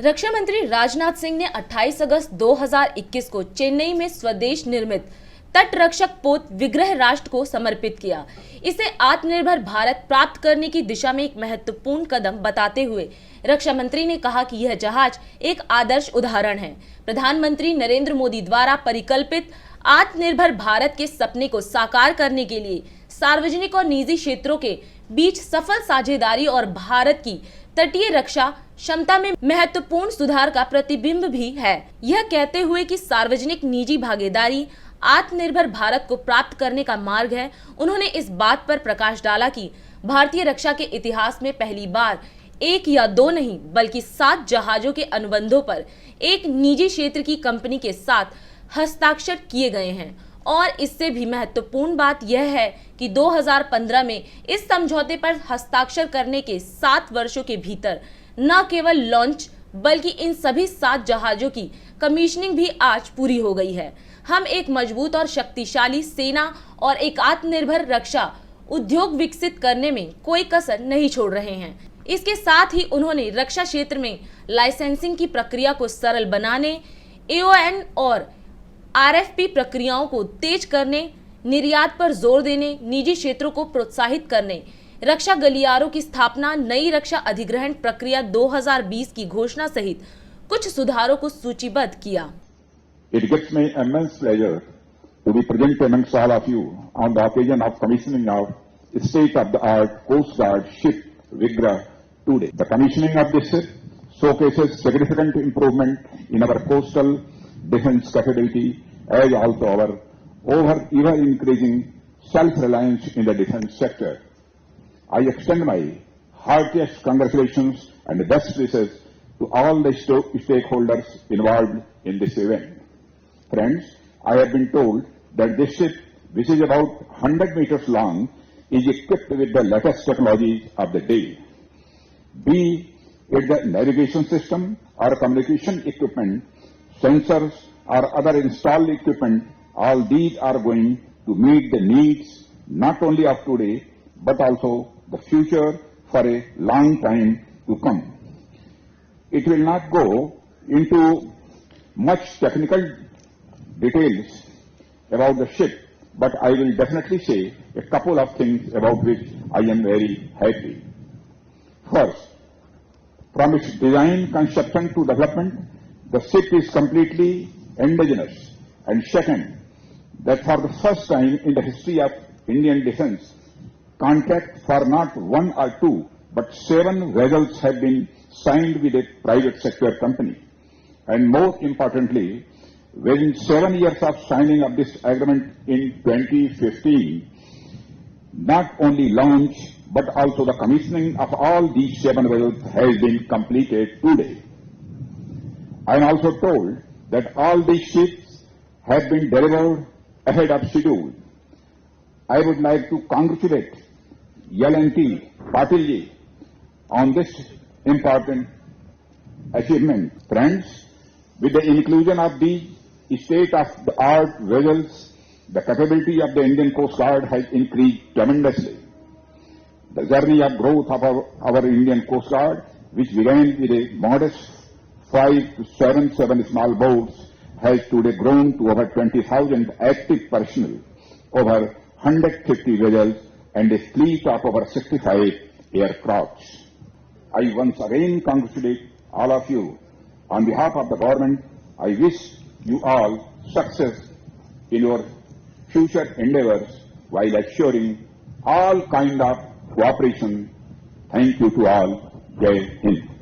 रक्षा मंत्री राजनाथ सिंह ने 28 अगस्त 2021 को चेन्नई में स्वदेश निर्मित तटरक्षक पोत विग्रह राष्ट्र को समर्पित किया। इसे आत्मनिर्भर भारत प्राप्त करने की दिशा में एक महत्वपूर्ण कदम बताते हुए रक्षा मंत्री ने कहा कि यह जहाज एक आदर्श उदाहरण है। प्रधानमंत्री नरेंद्र मोदी द्वारा परिकल्पित आत्मनिर्भर भारत के सपने को साकार करने के लिए सार्वजनिक और निजी क्षेत्रों के बीच सफल साझेदारी और भारत की तटीय रक्षा क्षमता में महत्वपूर्ण सुधार का प्रतिबिंब भी है। यह कहते हुए कि सार्वजनिक निजी भागीदारी आत्मनिर्भर भारत को प्राप्त करने का मार्ग है, उन्होंने इस बात पर प्रकाश डाला कि भारतीय रक्षा के इतिहास में पहली बार एक या दो नहीं बल्कि 7 जहाजों के अनुबंधों पर एक निजी क्षेत्र की कंपनी के साथ हस्ताक्षर किए गए हैं। और इससे भी महत्वपूर्ण बात यह है कि 2015 में इस समझौते पर हस्ताक्षर करने के 7 वर्षों के भीतर न केवल लॉन्च बल्कि इन सभी 7 जहाजों की कमीशनिंग भी आज पूरी हो गई है। हम एक मजबूत और शक्तिशाली सेना और एक आत्मनिर्भर रक्षा उद्योग विकसित करने में कोई कसर नहीं छोड़ रहे हैं। इसके साथ ही उन्होंने रक्षा क्षेत्र में लाइसेंसिंग की प्रक्रिया को सरल बनाने, AON और RFP प्रक्रियाओं को तेज करने, निर्यात पर जोर देने, निजी क्षेत्रों को प्रोत्साहित करने, रक्षा गलियारों की स्थापना, नई रक्षा अधिग्रहण प्रक्रिया 2020 की घोषणा सहित कुछ सुधारों को सूचीबद्ध किया। It gives me immense pleasure to be present amongst all of you on the occasion of commissioning of state-of-the-art Coast Guard ship Vigra today. The commissioning of this ship showcases significant improvement in our coastal defense capability as also our ever increasing self-reliance in the defense sector. I extend my heartiest congratulations and best wishes to all the stakeholders involved in this event. Friends, I have been told that this ship, which is about 100 meters long, is equipped with the latest technologies of the day. Be it the navigation system or communication equipment, sensors or other installed equipment, all these are going to meet the needs not only of today but also the future for a long time to come. It will not go into much technical details about the ship, but I will definitely say a couple of things about which I am very happy. First, from its design, construction to development, the ship is completely indigenous. And second, that for the first time in the history of Indian defense, contracts for not 1 or 2, but 7 vessels have been signed with a private sector company. And more importantly, within 7 years of signing of this agreement in 2015, not only launch but also the commissioning of all these 7 vessels has been completed today. I am also told that all these ships have been delivered ahead of schedule. I would like to congratulate L&T Patil ji on this important achievement. Friends, with the inclusion of these state-of-the-art vessels, the capability of the Indian Coast Guard has increased tremendously. The journey of growth of our Indian Coast Guard, which began with a modest 5 to 7 small boats, has today grown to over 20,000 active personnel, over 150 vessels, and a fleet of over 65 aircrafts. I once again congratulate all of you. On behalf of the government, I wish you all success in your future endeavors while assuring all kind of cooperation. Thank you to all. Jai Hind.